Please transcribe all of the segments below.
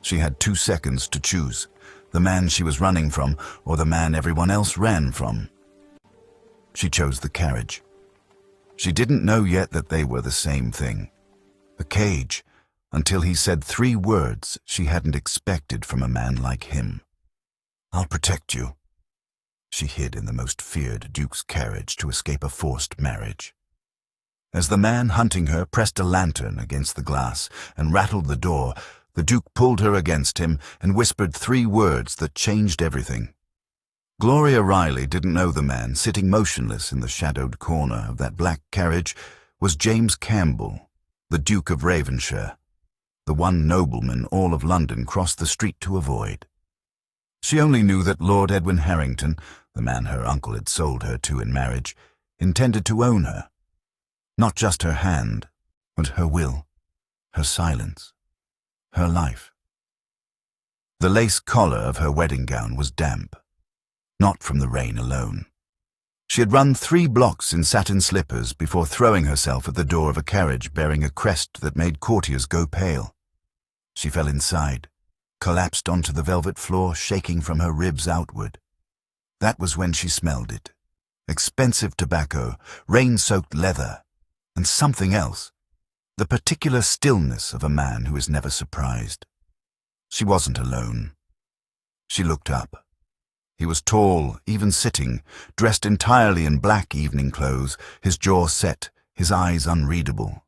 She had 2 seconds to choose, the man she was running from or the man everyone else ran from. She chose the carriage. She didn't know yet that they were the same thing. A cage, until he said 3 words she hadn't expected from a man like him. "I'll protect you." She hid in the most feared Duke's carriage to escape a forced marriage. As the man hunting her pressed a lantern against the glass and rattled the door, the Duke pulled her against him and whispered 3 words that changed everything. Gloria Riley didn't know the man sitting motionless in the shadowed corner of that black carriage was James Campbell, the Duke of Ravenshire, the one nobleman all of London crossed the street to avoid. She only knew that Lord Edwin Harrington, the man her uncle had sold her to in marriage, intended to own her. Not just her hand, but her will, her silence, her life. The lace collar of her wedding gown was damp, not from the rain alone. She had run 3 blocks in satin slippers before throwing herself at the door of a carriage bearing a crest that made courtiers go pale. She fell inside, collapsed onto the velvet floor, shaking from her ribs outward. That was when she smelled it. Expensive tobacco, rain-soaked leather, and something else. The particular stillness of a man who is never surprised. She wasn't alone. She looked up. He was tall, even sitting, dressed entirely in black evening clothes, his jaw set, his eyes unreadable.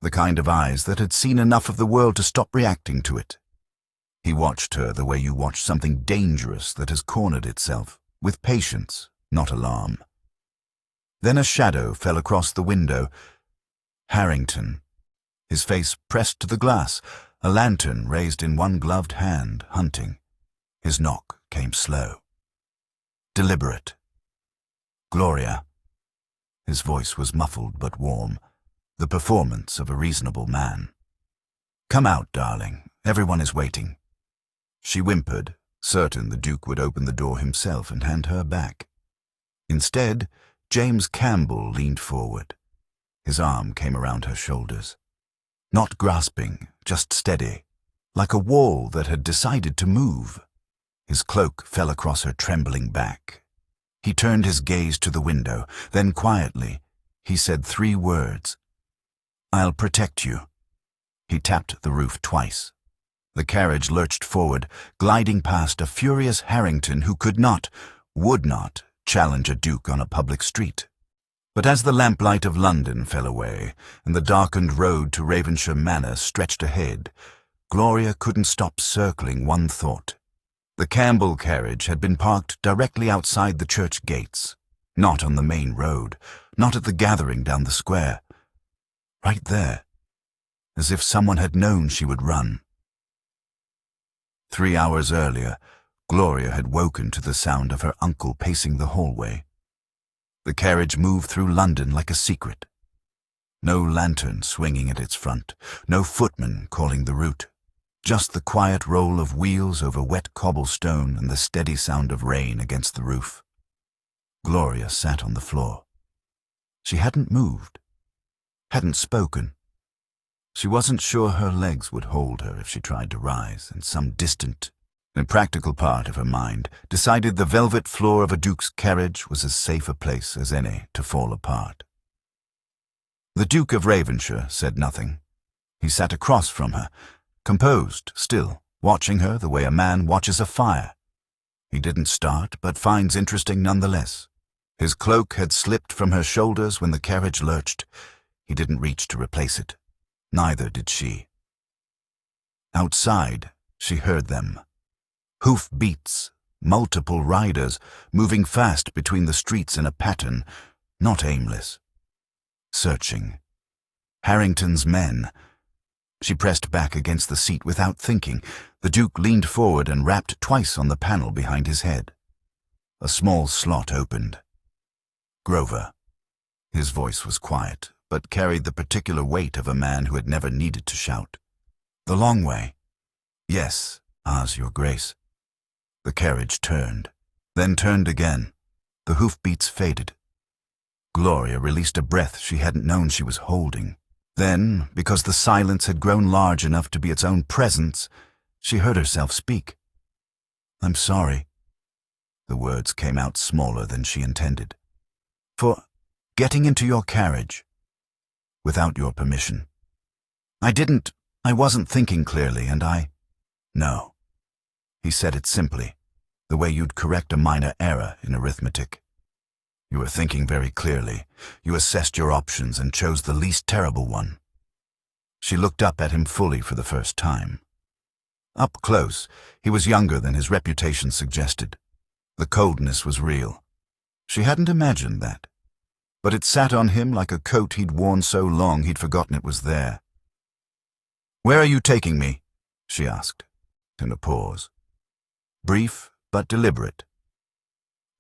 The kind of eyes that had seen enough of the world to stop reacting to it. He watched her the way you watch something dangerous that has cornered itself, with patience, not alarm. Then a shadow fell across the window. Harrington, his face pressed to the glass, a lantern raised in one gloved hand, hunting. His knock came slow. Deliberate. "Gloria." His voice was muffled but warm, the performance of a reasonable man. "Come out, darling. Everyone is waiting." She whimpered, certain the Duke would open the door himself and hand her back. Instead, James Campbell leaned forward. His arm came around her shoulders. Not grasping, just steady, like a wall that had decided to move. His cloak fell across her trembling back. He turned his gaze to the window, then quietly, he said 3 words. "I'll protect you." He tapped the roof twice. The carriage lurched forward, gliding past a furious Harrington who could not, would not, challenge a duke on a public street. But as the lamplight of London fell away, and the darkened road to Ravenshire Manor stretched ahead, Gloria couldn't stop circling one thought. The Campbell carriage had been parked directly outside the church gates, not on the main road, not at the gathering down the square. Right there, as if someone had known she would run. 3 hours earlier, Gloria had woken to the sound of her uncle pacing the hallway. The carriage moved through London like a secret. No lantern swinging at its front, no footman calling the route. Just the quiet roll of wheels over wet cobblestone and the steady sound of rain against the roof. Gloria sat on the floor. She hadn't moved, hadn't spoken. She wasn't sure her legs would hold her if she tried to rise, and some distant, impractical part of her mind decided the velvet floor of a duke's carriage was as safe a place as any to fall apart. The Duke of Ravenshire said nothing. He sat across from her, composed still, watching her the way a man watches a fire. He didn't start, but finds interesting nonetheless. His cloak had slipped from her shoulders when the carriage lurched. He didn't reach to replace it. Neither did she. Outside, she heard them. Hoof beats, multiple riders, moving fast between the streets in a pattern, not aimless. Searching. Harrington's men. She pressed back against the seat without thinking. The Duke leaned forward and rapped twice on the panel behind his head. A small slot opened. "Grover." His voice was quiet, but carried the particular weight of a man who had never needed to shout. "The long way." "Yes, as your grace." The carriage turned, then turned again. The hoofbeats faded. Gloria released a breath she hadn't known she was holding. Then, because the silence had grown large enough to be its own presence, She heard herself speak. "I'm sorry." The words came out smaller than she intended. "For getting into your carriage. Without your permission. I wasn't thinking clearly, and No." He said it simply, the way you'd correct a minor error in arithmetic. "You were thinking very clearly. You assessed your options and chose the least terrible one." She looked up at him fully for the first time. Up close, he was younger than his reputation suggested. The coldness was real. She hadn't imagined that. But it sat on him like a coat he'd worn so long he'd forgotten it was there. "Where are you taking me?" she asked, in a pause. Brief but deliberate.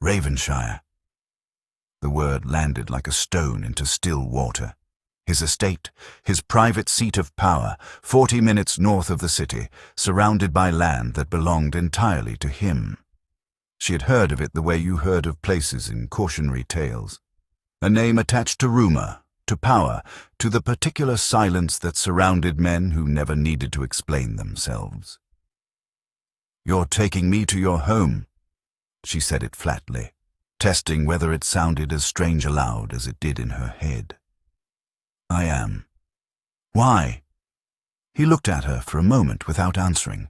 "Ravenshire." The word landed like a stone into still water. His estate, his private seat of power, 40 minutes north of the city, surrounded by land that belonged entirely to him. She had heard of it the way you heard of places in cautionary tales. A name attached to rumor, to power, to the particular silence that surrounded men who never needed to explain themselves. "You're taking me to your home," she said it flatly, testing whether it sounded as strange aloud as it did in her head. "I am." "Why?" He looked at her for a moment without answering.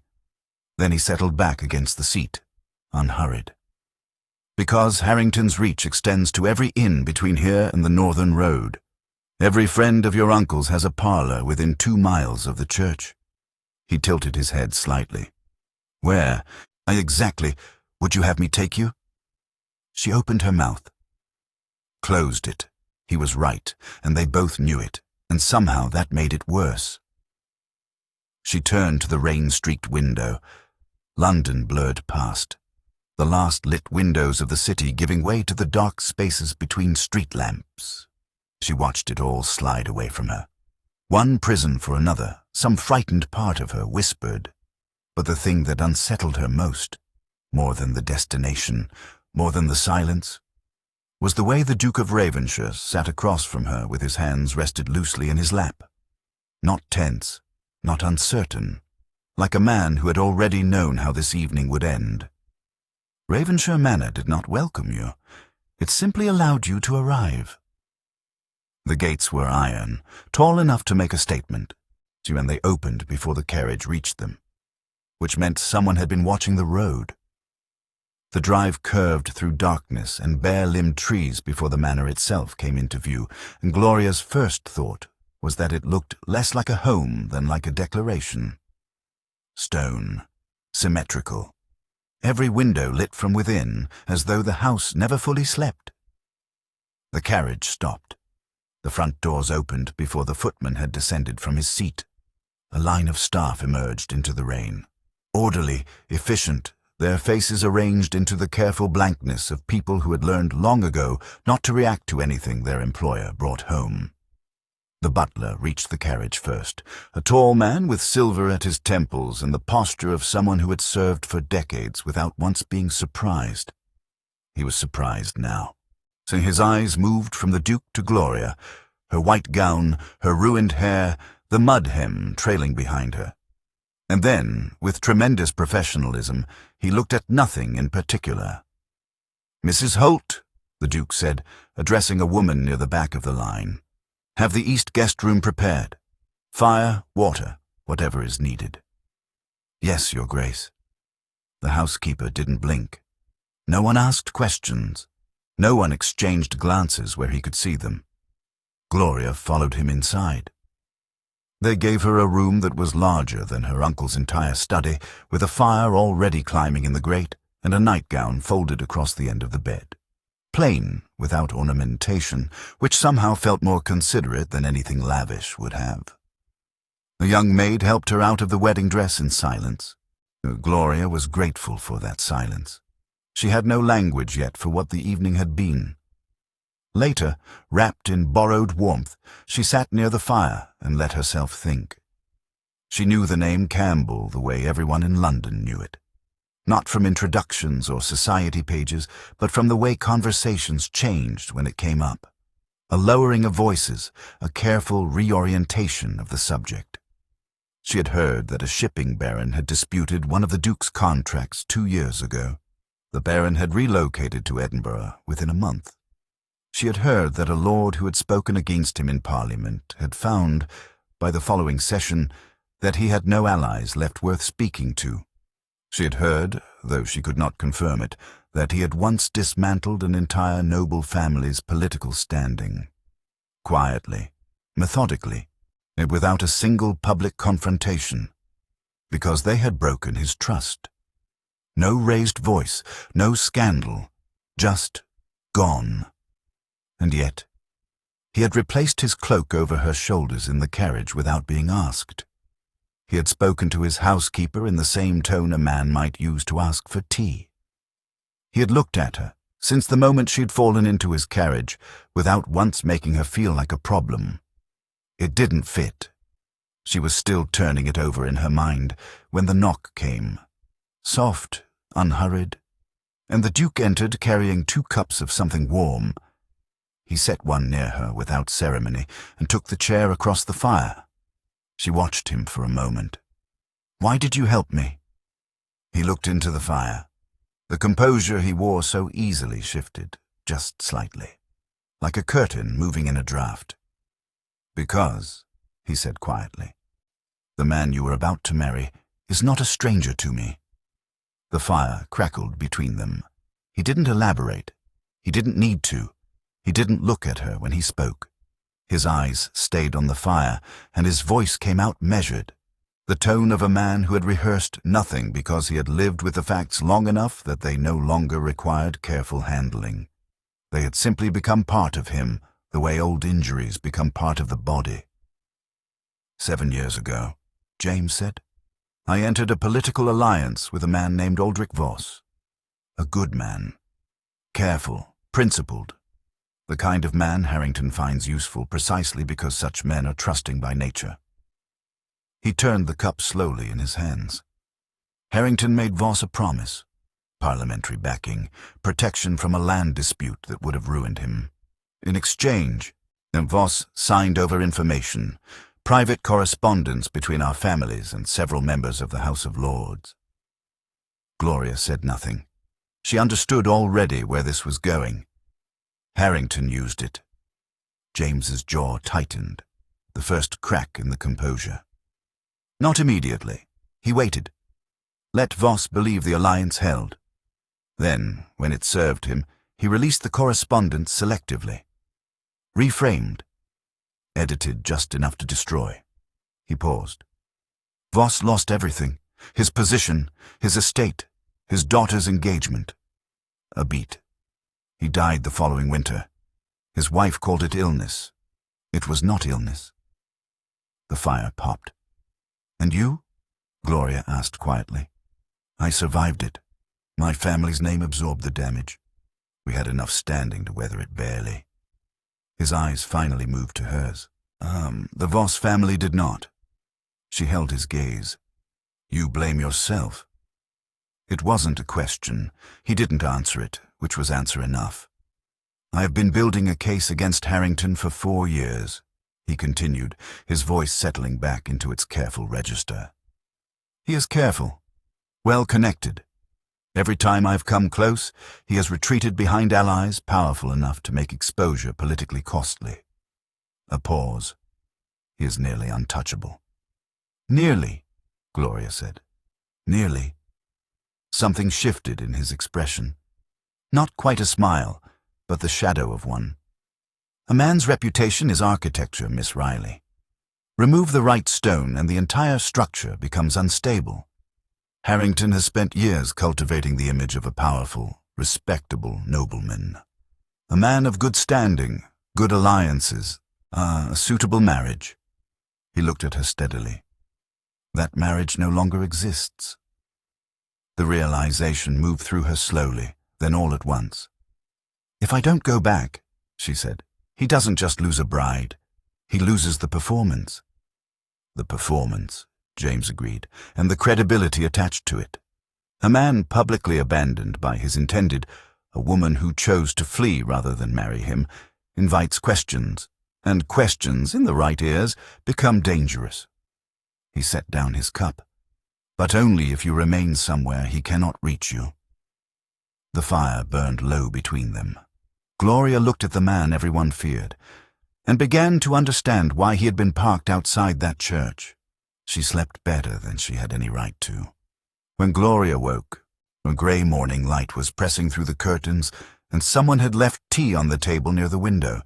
Then he settled back against the seat, unhurried. "Because Harrington's reach extends to every inn between here and the northern road. Every friend of your uncle's has a parlor within 2 miles of the church." He tilted his head slightly. "Where? Exactly. Would you have me take you?" She opened her mouth. Closed it. He was right, and they both knew it, and somehow that made it worse. She turned to the rain-streaked window. London blurred past, the last lit windows of the city giving way to the dark spaces between street lamps. She watched it all slide away from her. One prison for another, some frightened part of her whispered. But the thing that unsettled her most, more than the destination, more than the silence, was the way the Duke of Ravenshire sat across from her with his hands rested loosely in his lap. Not tense, not uncertain, like a man who had already known how this evening would end. Ravenshire Manor did not welcome you. It simply allowed you to arrive. The gates were iron, tall enough to make a statement, and they opened before the carriage reached them, which meant someone had been watching the road. The drive curved through darkness and bare-limbed trees before the manor itself came into view, and Gloria's first thought was that it looked less like a home than like a declaration. Stone, symmetrical, every window lit from within, as though the house never fully slept. The carriage stopped. The front doors opened before the footman had descended from his seat. A line of staff emerged into the rain. Orderly, efficient, their faces arranged into the careful blankness of people who had learned long ago not to react to anything their employer brought home. The butler reached the carriage first, a tall man with silver at his temples and the posture of someone who had served for decades without once being surprised. He was surprised now, so his eyes moved from the Duke to Gloria, her white gown, her ruined hair, the mud hem trailing behind her. And then, with tremendous professionalism, he looked at nothing in particular. "Mrs. Holt," the Duke said, addressing a woman near the back of the line. "Have the east guest room prepared. Fire, water, whatever is needed." "Yes, Your Grace." The housekeeper didn't blink. No one asked questions. No one exchanged glances where he could see them. Gloria followed him inside. They gave her a room that was larger than her uncle's entire study, with a fire already climbing in the grate and a nightgown folded across the end of the bed. Plain, without ornamentation, which somehow felt more considerate than anything lavish would have. A young maid helped her out of the wedding dress in silence. Gloria was grateful for that silence. She had no language yet for what the evening had been. Later, wrapped in borrowed warmth, she sat near the fire and let herself think. She knew the name Campbell the way everyone in London knew it. Not from introductions or society pages, but from the way conversations changed when it came up. A lowering of voices, a careful reorientation of the subject. She had heard that a shipping baron had disputed one of the Duke's contracts 2 years ago. The baron had relocated to Edinburgh within a month. She had heard that a lord who had spoken against him in Parliament had found, by the following session, that he had no allies left worth speaking to. She had heard, though she could not confirm it, that he had once dismantled an entire noble family's political standing. Quietly, methodically, and without a single public confrontation, because they had broken his trust. No raised voice, no scandal, just gone. And yet, he had replaced his cloak over her shoulders in the carriage without being asked. He had spoken to his housekeeper in the same tone a man might use to ask for tea. He had looked at her, since the moment she had fallen into his carriage, without once making her feel like a problem. It didn't fit. She was still turning it over in her mind when the knock came. Soft, unhurried, and the Duke entered carrying 2 cups of something warm. He set one near her without ceremony and took the chair across the fire. She watched him for a moment. "Why did you help me?" He looked into the fire. The composure he wore so easily shifted, just slightly, like a curtain moving in a draught. "Because," he said quietly, "the man you were about to marry is not a stranger to me." The fire crackled between them. He didn't elaborate. He didn't need to. He didn't look at her when he spoke. His eyes stayed on the fire, and his voice came out measured, the tone of a man who had rehearsed nothing because he had lived with the facts long enough that they no longer required careful handling. They had simply become part of him, the way old injuries become part of the body. 7 years ago, James said, I entered a political alliance with a man named Aldrich Voss. A good man. Careful, principled. The kind of man Harrington finds useful precisely because such men are trusting by nature. He turned the cup slowly in his hands. Harrington made Voss a promise. Parliamentary backing, protection from a land dispute that would have ruined him. In exchange, Voss signed over information, private correspondence between our families and several members of the House of Lords. Gloria said nothing. She understood already where this was going. Harrington used it. James's jaw tightened, the first crack in the composure. Not immediately. He waited. Let Voss believe the alliance held. Then, when it served him, he released the correspondence selectively. Reframed. Edited just enough to destroy. He paused. Voss lost everything. His position, his estate, his daughter's engagement. A beat. He died the following winter. His wife called it illness. It was not illness. The fire popped. And you? Gloria asked quietly. I survived it. My family's name absorbed the damage. We had enough standing to weather it barely. His eyes finally moved to hers. The Voss family did not. She held his gaze. You blame yourself. It wasn't a question. He didn't answer it, which was answer enough. I have been building a case against Harrington for 4 years, he continued, his voice settling back into its careful register. He is careful, well connected. Every time I've come close, he has retreated behind allies powerful enough to make exposure politically costly. A pause. He is nearly untouchable. Nearly, Gloria said. Nearly. Something shifted in his expression. Not quite a smile, but the shadow of one. A man's reputation is architecture, Miss Riley. Remove the right stone and the entire structure becomes unstable. Harrington has spent years cultivating the image of a powerful, respectable nobleman. A man of good standing, good alliances, a suitable marriage. He looked at her steadily. That marriage no longer exists. The realization moved through her slowly, then all at once. If I don't go back, she said, he doesn't just lose a bride. He loses the performance. The performance, James agreed, and the credibility attached to it. A man publicly abandoned by his intended, a woman who chose to flee rather than marry him, invites questions, and questions, in the right ears, become dangerous. He set down his cup. "But only if you remain somewhere he cannot reach you." The fire burned low between them. Gloria looked at the man everyone feared, and began to understand why he had been parked outside that church. She slept better than she had any right to. When Gloria woke, a grey morning light was pressing through the curtains, and someone had left tea on the table near the window,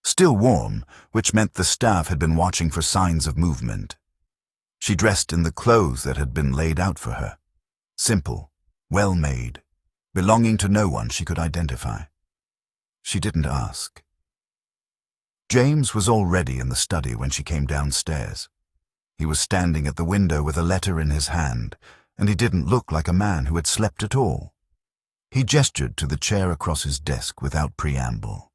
still warm, which meant the staff had been watching for signs of movement. She dressed in the clothes that had been laid out for her, simple, well-made, belonging to no one she could identify. She didn't ask. James was already in the study when she came downstairs. He was standing at the window with a letter in his hand, and he didn't look like a man who had slept at all. He gestured to the chair across his desk without preamble.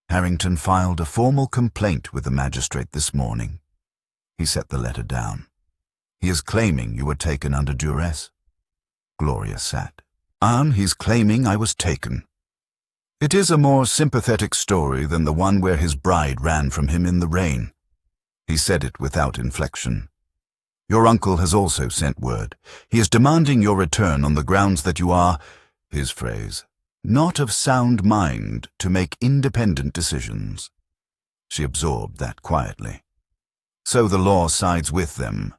"Harrington filed a formal complaint with the magistrate this morning." He set the letter down. "He is claiming you were taken under duress." Gloria sat. He's claiming I was taken. It is a more sympathetic story than the one where his bride ran from him in the rain." He said it without inflection. "Your uncle has also sent word. He is demanding your return on the grounds that you are," his phrase, "not of sound mind to make independent decisions." She absorbed that quietly. "So the law sides with them."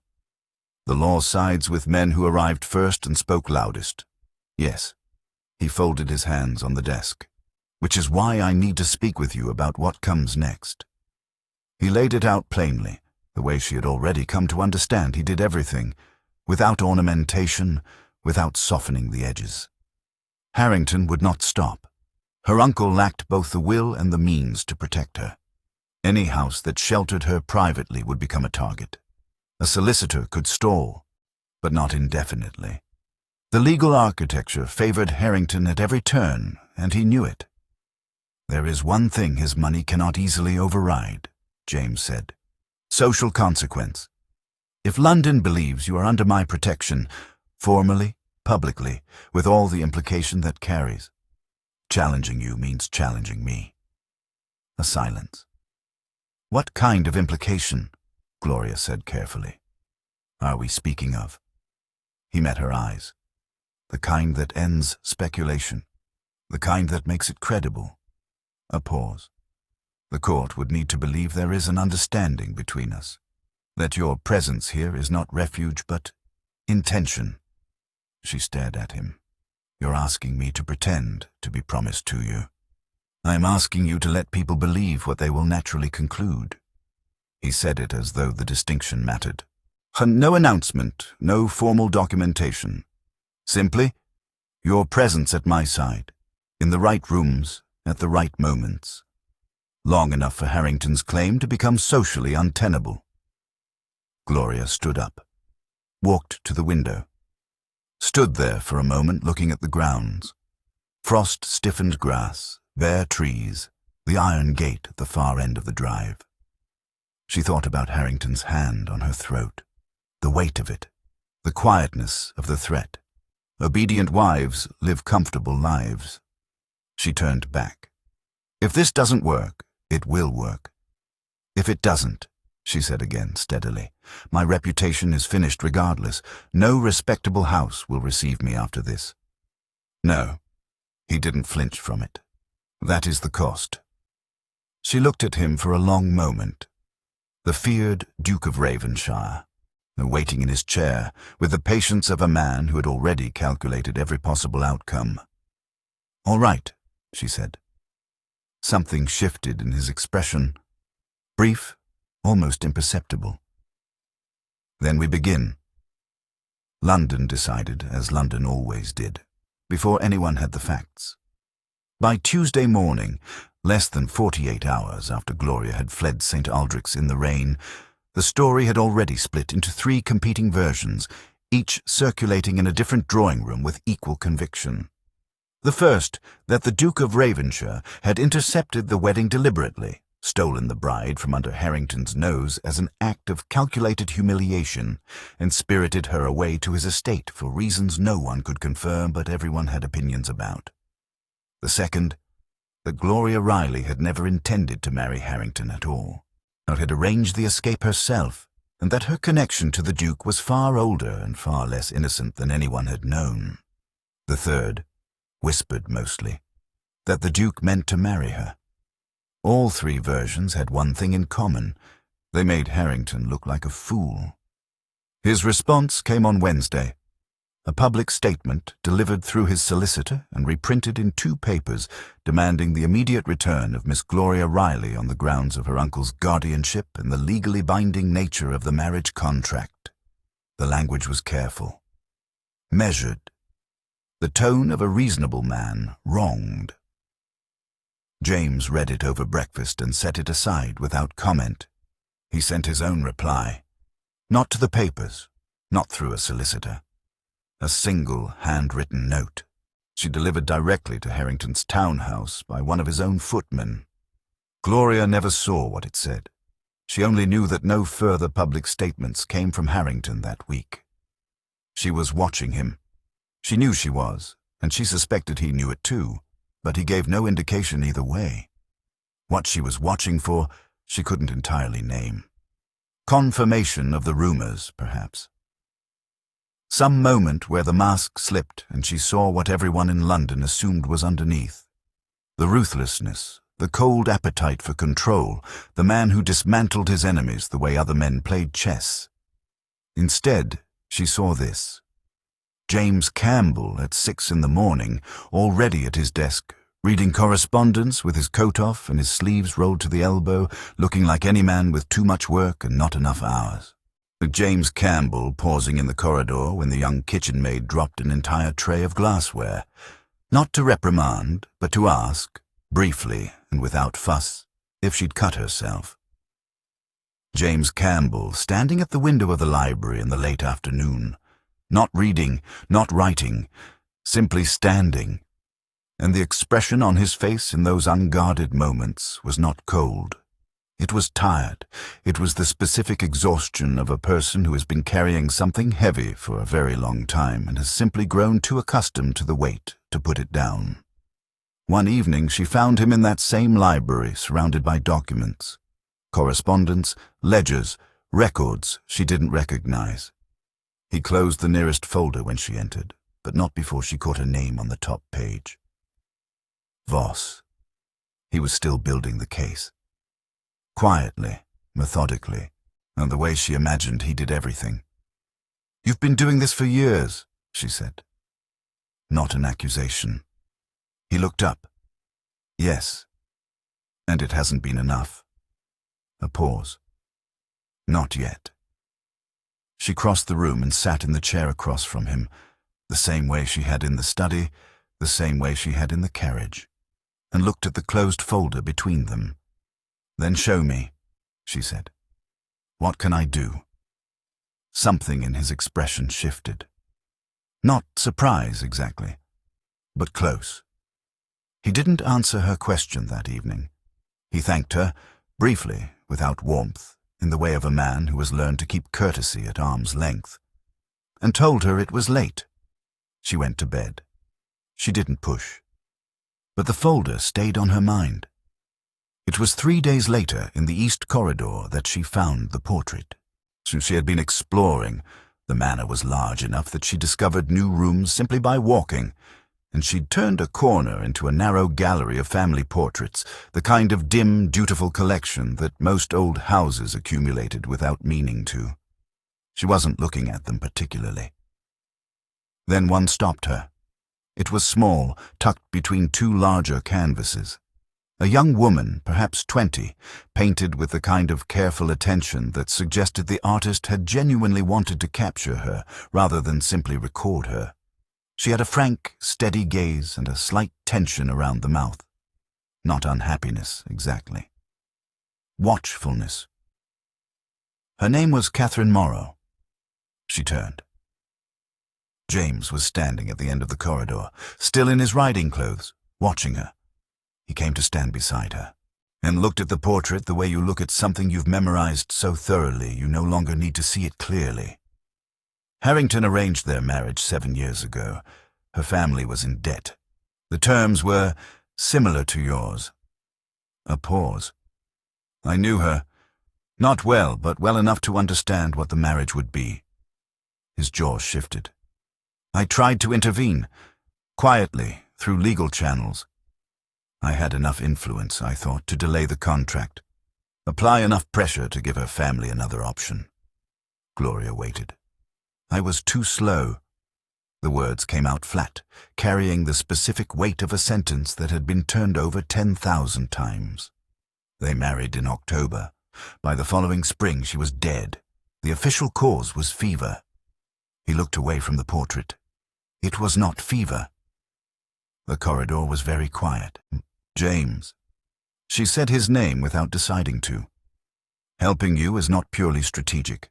"The law sides with men who arrived first and spoke loudest." "Yes." He folded his hands on the desk. "Which is why I need to speak with you about what comes next." He laid it out plainly, the way she had already come to understand he did everything, without ornamentation, without softening the edges. Harrington would not stop. Her uncle lacked both the will and the means to protect her. Any house that sheltered her privately would become a target. A solicitor could stall, but not indefinitely. The legal architecture favored Harrington at every turn, and he knew it. "There is one thing his money cannot easily override," James said. "Social consequence. If London believes you are under my protection, formally, publicly, with all the implication that carries, challenging you means challenging me." A silence. "What kind of implication?" Gloria said carefully. "Are we speaking of?" He met her eyes. "The kind that ends speculation. The kind that makes it credible." A pause. "The court would need to believe there is an understanding between us. That your presence here is not refuge but intention." She stared at him. "You're asking me to pretend to be promised to you. I'm asking you to let people believe what they will naturally conclude." He said it as though the distinction mattered. "No announcement, no formal documentation. Simply, your presence at my side, in the right rooms, at the right moments. Long enough for Harrington's claim to become socially untenable." Gloria stood up, walked to the window, stood there for a moment looking at the grounds. Frost-stiffened grass, bare trees, the iron gate at the far end of the drive. She thought about Harrington's hand on her throat, the weight of it, the quietness of the threat. Obedient wives live comfortable lives. She turned back. "If this doesn't work, it will work. If it doesn't," she said again steadily, "my reputation is finished regardless. No respectable house will receive me after this." "No." He didn't flinch from it. "That is the cost." She looked at him for a long moment. The feared Duke of Ravenshire, waiting in his chair, with the patience of a man who had already calculated every possible outcome. "All right," she said. Something shifted in his expression, brief, almost imperceptible. "Then we begin." London decided, as London always did, before anyone had the facts. By Tuesday morning, less than 48 hours after Gloria had fled St. Aldrich's in the rain, the story had already split into 3 competing versions, each circulating in a different drawing room with equal conviction. The first, that the Duke of Ravenshire had intercepted the wedding deliberately, stolen the bride from under Harrington's nose as an act of calculated humiliation, and spirited her away to his estate for reasons no one could confirm but everyone had opinions about. The second, that Gloria Riley had never intended to marry Harrington at all, but had arranged the escape herself, and that her connection to the Duke was far older and far less innocent than anyone had known. The third, whispered mostly, that the Duke meant to marry her. All three versions had one thing in common. They made Harrington look like a fool. His response came on Wednesday. A public statement delivered through his solicitor and reprinted in 2 papers demanding the immediate return of Miss Gloria Riley on the grounds of her uncle's guardianship and the legally binding nature of the marriage contract. The language was careful, measured, the tone of a reasonable man wronged. James read it over breakfast and set it aside without comment. He sent his own reply, not to the papers, not through a solicitor. A single handwritten note, she delivered directly to Harrington's townhouse by one of his own footmen. Gloria never saw what it said. She only knew that no further public statements came from Harrington that week. She was watching him. She knew she was, and she suspected he knew it too, but he gave no indication either way. What she was watching for, she couldn't entirely name. Confirmation of the rumors, perhaps. Some moment where the mask slipped and she saw what everyone in London assumed was underneath. The ruthlessness, the cold appetite for control, the man who dismantled his enemies the way other men played chess. Instead, she saw this. James Campbell at 6 in the morning, already at his desk, reading correspondence with his coat off and his sleeves rolled to the elbow, looking like any man with too much work and not enough hours. James Campbell pausing in the corridor when the young kitchen maid dropped an entire tray of glassware, not to reprimand, but to ask, briefly and without fuss, if she'd cut herself. James Campbell standing at the window of the library in the late afternoon, not reading, not writing, simply standing, and the expression on his face in those unguarded moments was not cold. It was tired. It was the specific exhaustion of a person who has been carrying something heavy for a very long time and has simply grown too accustomed to the weight to put it down. One evening she found him in that same library, surrounded by documents, correspondence, ledgers, records she didn't recognize. He closed the nearest folder when she entered, but not before she caught a name on the top page. Voss. He was still building the case. Quietly, methodically, and the way she imagined he did everything. "You've been doing this for years," she said. Not an accusation. He looked up. "Yes. And it hasn't been enough." A pause. "Not yet." She crossed the room and sat in the chair across from him, the same way she had in the study, the same way she had in the carriage, and looked at the closed folder between them. "Then show me," she said. "What can I do?" Something in his expression shifted. Not surprise, exactly, but close. He didn't answer her question that evening. He thanked her, briefly, without warmth, in the way of a man who has learned to keep courtesy at arm's length, and told her it was late. She went to bed. She didn't push. But the folder stayed on her mind. It was 3 days later in the East Corridor that she found the portrait. Since she had been exploring, the manor was large enough that she discovered new rooms simply by walking, and she'd turned a corner into a narrow gallery of family portraits, the kind of dim, dutiful collection that most old houses accumulated without meaning to. She wasn't looking at them particularly. Then one stopped her. It was small, tucked between 2 larger canvases. A young woman, perhaps 20, painted with the kind of careful attention that suggested the artist had genuinely wanted to capture her rather than simply record her. She had a frank, steady gaze and a slight tension around the mouth. Not unhappiness, exactly. Watchfulness. Her name was Catherine Morrow. She turned. James was standing at the end of the corridor, still in his riding clothes, watching her. He came to stand beside her, and looked at the portrait the way you look at something you've memorized so thoroughly you no longer need to see it clearly. Harrington arranged their marriage 7 years ago. Her family was in debt. The terms were similar to yours. A pause. "I knew her. Not well, but well enough to understand what the marriage would be. His jaw shifted. I tried to intervene, quietly, through legal channels. I had enough influence, I thought, to delay the contract. Apply enough pressure to give her family another option. Gloria waited. I was too slow. The words came out flat, carrying the specific weight of a sentence that had been turned over 10,000 times. They married in October. By the following spring, she was dead. The official cause was fever. He looked away from the portrait. It was not fever. The corridor was very quiet. James. She said his name without deciding to. Helping you is not purely strategic.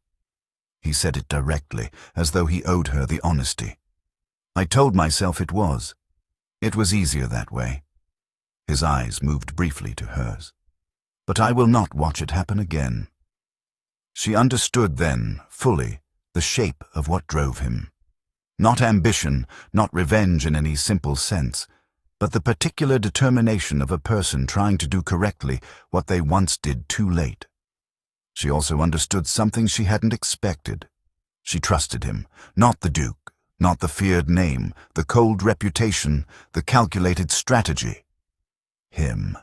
He said it directly, as though he owed her the honesty. I told myself it was. It was easier that way. His eyes moved briefly to hers. But I will not watch it happen again. She understood then, fully, the shape of what drove him. Not ambition, not revenge in any simple sense, but the particular determination of a person trying to do correctly what they once did too late. She also understood something she hadn't expected. She trusted him, not the Duke, not the feared name, the cold reputation, the calculated strategy. Him.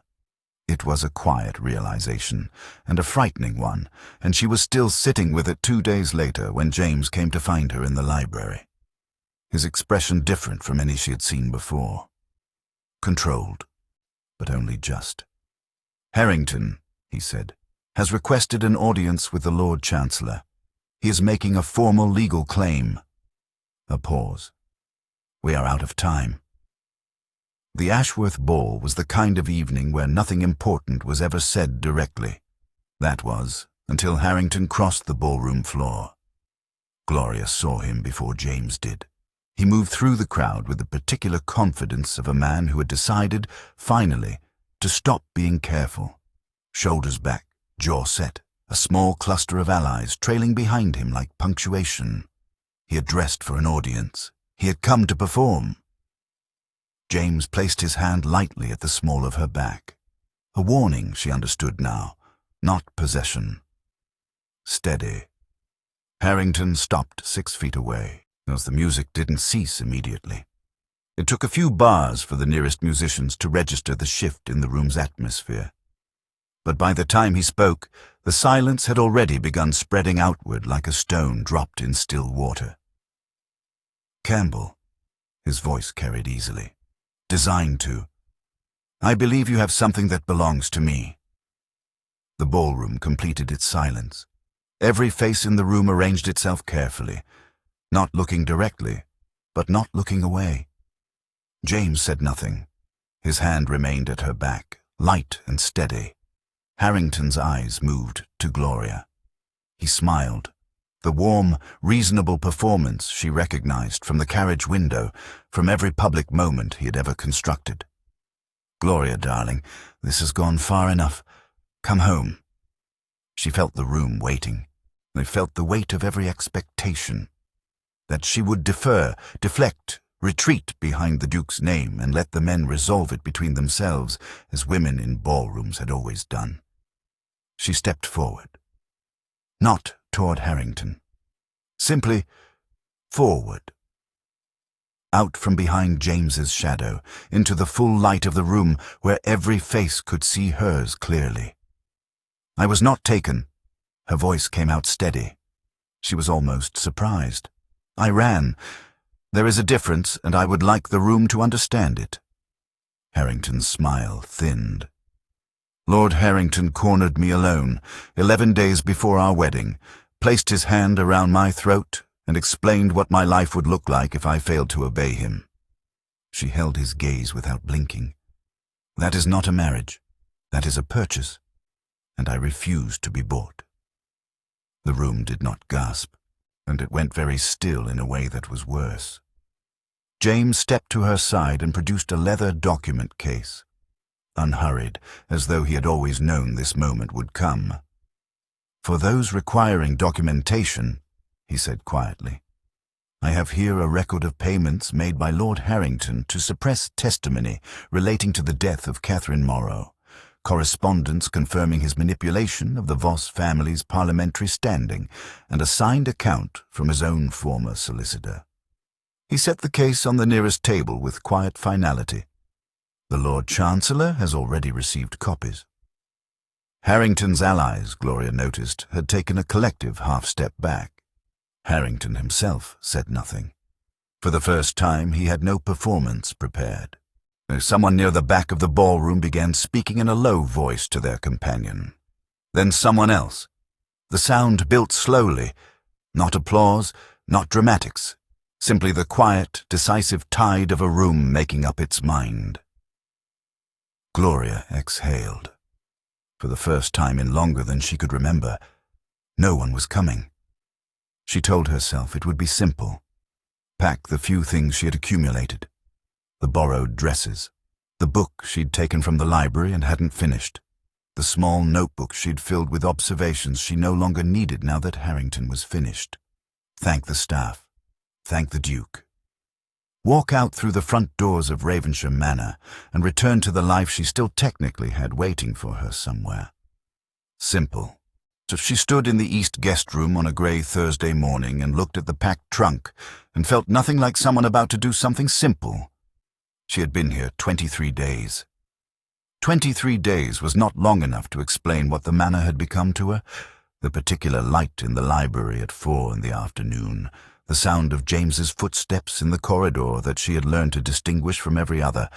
It was a quiet realization, and a frightening one, and she was still sitting with it 2 days later when James came to find her in the library. His expression different from any she had seen before. Controlled, but only just. Harrington, he said, has requested an audience with the Lord Chancellor. He is making a formal legal claim. A pause. We are out of time. The Ashworth ball was the kind of evening where nothing important was ever said directly. That was, until Harrington crossed the ballroom floor. Gloria saw him before James did. He moved through the crowd with the particular confidence of a man who had decided, finally, to stop being careful. Shoulders back, jaw set, a small cluster of allies trailing behind him like punctuation. He had dressed for an audience. He had come to perform. James placed his hand lightly at the small of her back. A warning, she understood now, not possession. Steady. Harrington stopped 6 feet away, as the music didn't cease immediately. It took a few bars for the nearest musicians to register the shift in the room's atmosphere. But by the time he spoke, the silence had already begun spreading outward like a stone dropped in still water. Campbell, his voice carried easily. Designed to. I believe you have something that belongs to me. The ballroom completed its silence. Every face in the room arranged itself carefully, not looking directly, but not looking away. James said nothing. His hand remained at her back, light and steady. Harrington's eyes moved to Gloria. He smiled. The warm, reasonable performance she recognized from the carriage window, from every public moment he had ever constructed. Gloria, darling, this has gone far enough. Come home. She felt the room waiting. They felt the weight of every expectation. That she would defer, deflect, retreat behind the Duke's name and let the men resolve it between themselves, as women in ballrooms had always done. She stepped forward. Not toward Harrington. Simply forward. Out from behind James's shadow, into the full light of the room where every face could see hers clearly. I was not taken. Her voice came out steady. She was almost surprised. I ran. There is a difference, and I would like the room to understand it. Harrington's smile thinned. Lord Harrington cornered me alone, 11 days before our wedding, placed his hand around my throat, and explained what my life would look like if I failed to obey him. She held his gaze without blinking. That is not a marriage. That is a purchase, and I refuse to be bought. The room did not gasp, and it went very still in a way that was worse. James stepped to her side and produced a leather document case. Unhurried, as though he had always known this moment would come. For those requiring documentation, he said quietly, I have here a record of payments made by Lord Harrington to suppress testimony relating to the death of Catherine Morrow, correspondence confirming his manipulation of the Voss family's parliamentary standing, and a signed account from his own former solicitor. He set the case on the nearest table with quiet finality. The Lord Chancellor has already received copies. Harrington's allies, Gloria noticed, had taken a collective half-step back. Harrington himself said nothing. For the first time, he had no performance prepared. Someone near the back of the ballroom began speaking in a low voice to their companion. Then someone else. The sound built slowly. Not applause, not dramatics. Simply the quiet, decisive tide of a room making up its mind. Gloria exhaled. For the first time in longer than she could remember, no one was coming. She told herself it would be simple. Pack the few things she had accumulated. The borrowed dresses. The book she'd taken from the library and hadn't finished. The small notebook she'd filled with observations she no longer needed now that Harrington was finished. Thank the staff. Thank the Duke. Walk out through the front doors of Ravenshire Manor and return to the life she still technically had waiting for her somewhere. Simple. So she stood in the East guest room on a grey Thursday morning and looked at the packed trunk and felt nothing like someone about to do something simple. She had been here 23 days. 23 days was not long enough to explain what the manor had become to her. The particular light in the library at 4 in the afternoon, the sound of James's footsteps in the corridor that she had learned to distinguish from every other,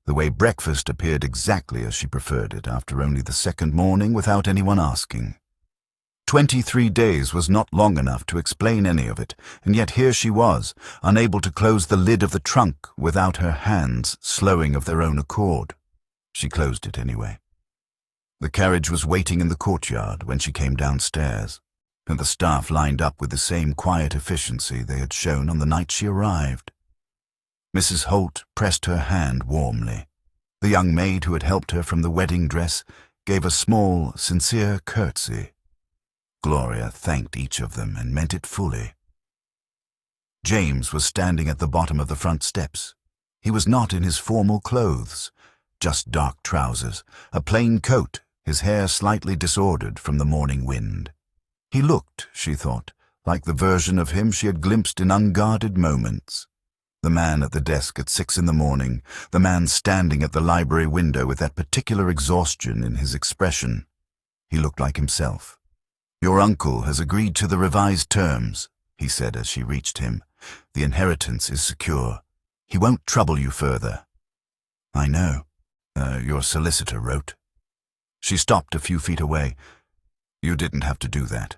the way breakfast appeared exactly as she preferred it after only the second morning without anyone asking. 23 days was not long enough to explain any of it, and yet here she was, unable to close the lid of the trunk without her hands slowing of their own accord. She closed it anyway. The carriage was waiting in the courtyard when she came downstairs, and the staff lined up with the same quiet efficiency they had shown on the night she arrived. Mrs. Holt pressed her hand warmly. The young maid who had helped her from the wedding dress gave a small, sincere curtsy. Gloria thanked each of them and meant it fully. James was standing at the bottom of the front steps. He was not in his formal clothes, just dark trousers, a plain coat, his hair slightly disordered from the morning wind. He looked, she thought, like the version of him she had glimpsed in unguarded moments. The man at the desk at 6 in the morning, the man standing at the library window with that particular exhaustion in his expression. He looked like himself. "Your uncle has agreed to the revised terms," he said as she reached him. "The inheritance is secure. He won't trouble you further." "I know. Your solicitor wrote." She stopped a few feet away. "You didn't have to do that.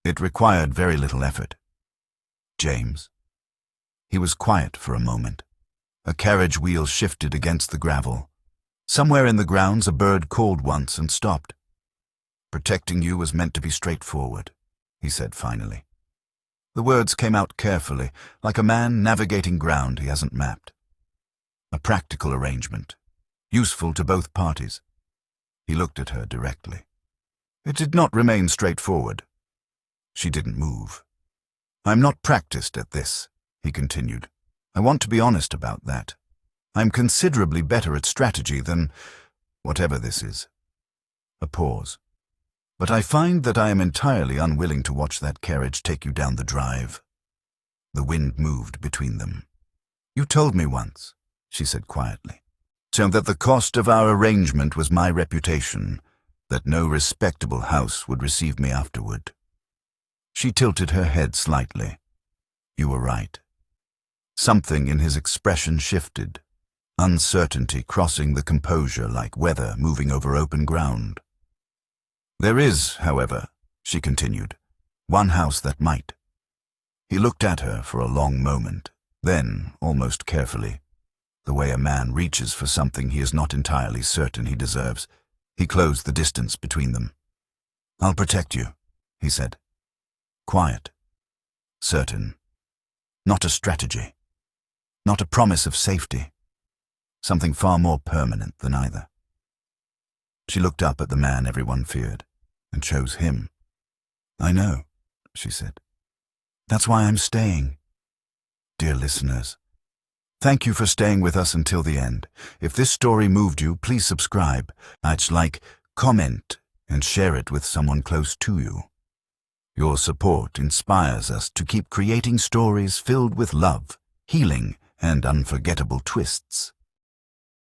It required very little effort." "James?" He was quiet for a moment. A carriage wheel shifted against the gravel. Somewhere in the grounds a bird called once and stopped. "Protecting you was meant to be straightforward," he said finally. The words came out carefully, like a man navigating ground he hasn't mapped. A practical arrangement, useful to both parties. He looked at her directly. It did not remain straightforward. She didn't move. "I'm not practiced at this," he continued. "I want to be honest about that. I'm considerably better at strategy than whatever this is." A pause. "But I find that I am entirely unwilling to watch that carriage take you down the drive." The wind moved between them. "You told me once," she said quietly, "so that the cost of our arrangement was my reputation, that no respectable house would receive me afterward." She tilted her head slightly. "You were right." Something in his expression shifted, uncertainty crossing the composure like weather moving over open ground. "There is, however," she continued, "one house that might." He looked at her for a long moment, then, almost carefully, the way a man reaches for something he is not entirely certain he deserves, he closed the distance between them. "I'll protect you," he said. Quiet. Certain. Not a strategy. Not a promise of safety. Something far more permanent than either. She looked up at the man everyone feared, and chose him. "I know," she said. "That's why I'm staying. Dear listeners, Thank you for staying with us until the end. If this story moved you, please subscribe, like, comment, and share it with someone close to you. Your support inspires us to keep creating stories filled with love, healing, and unforgettable twists.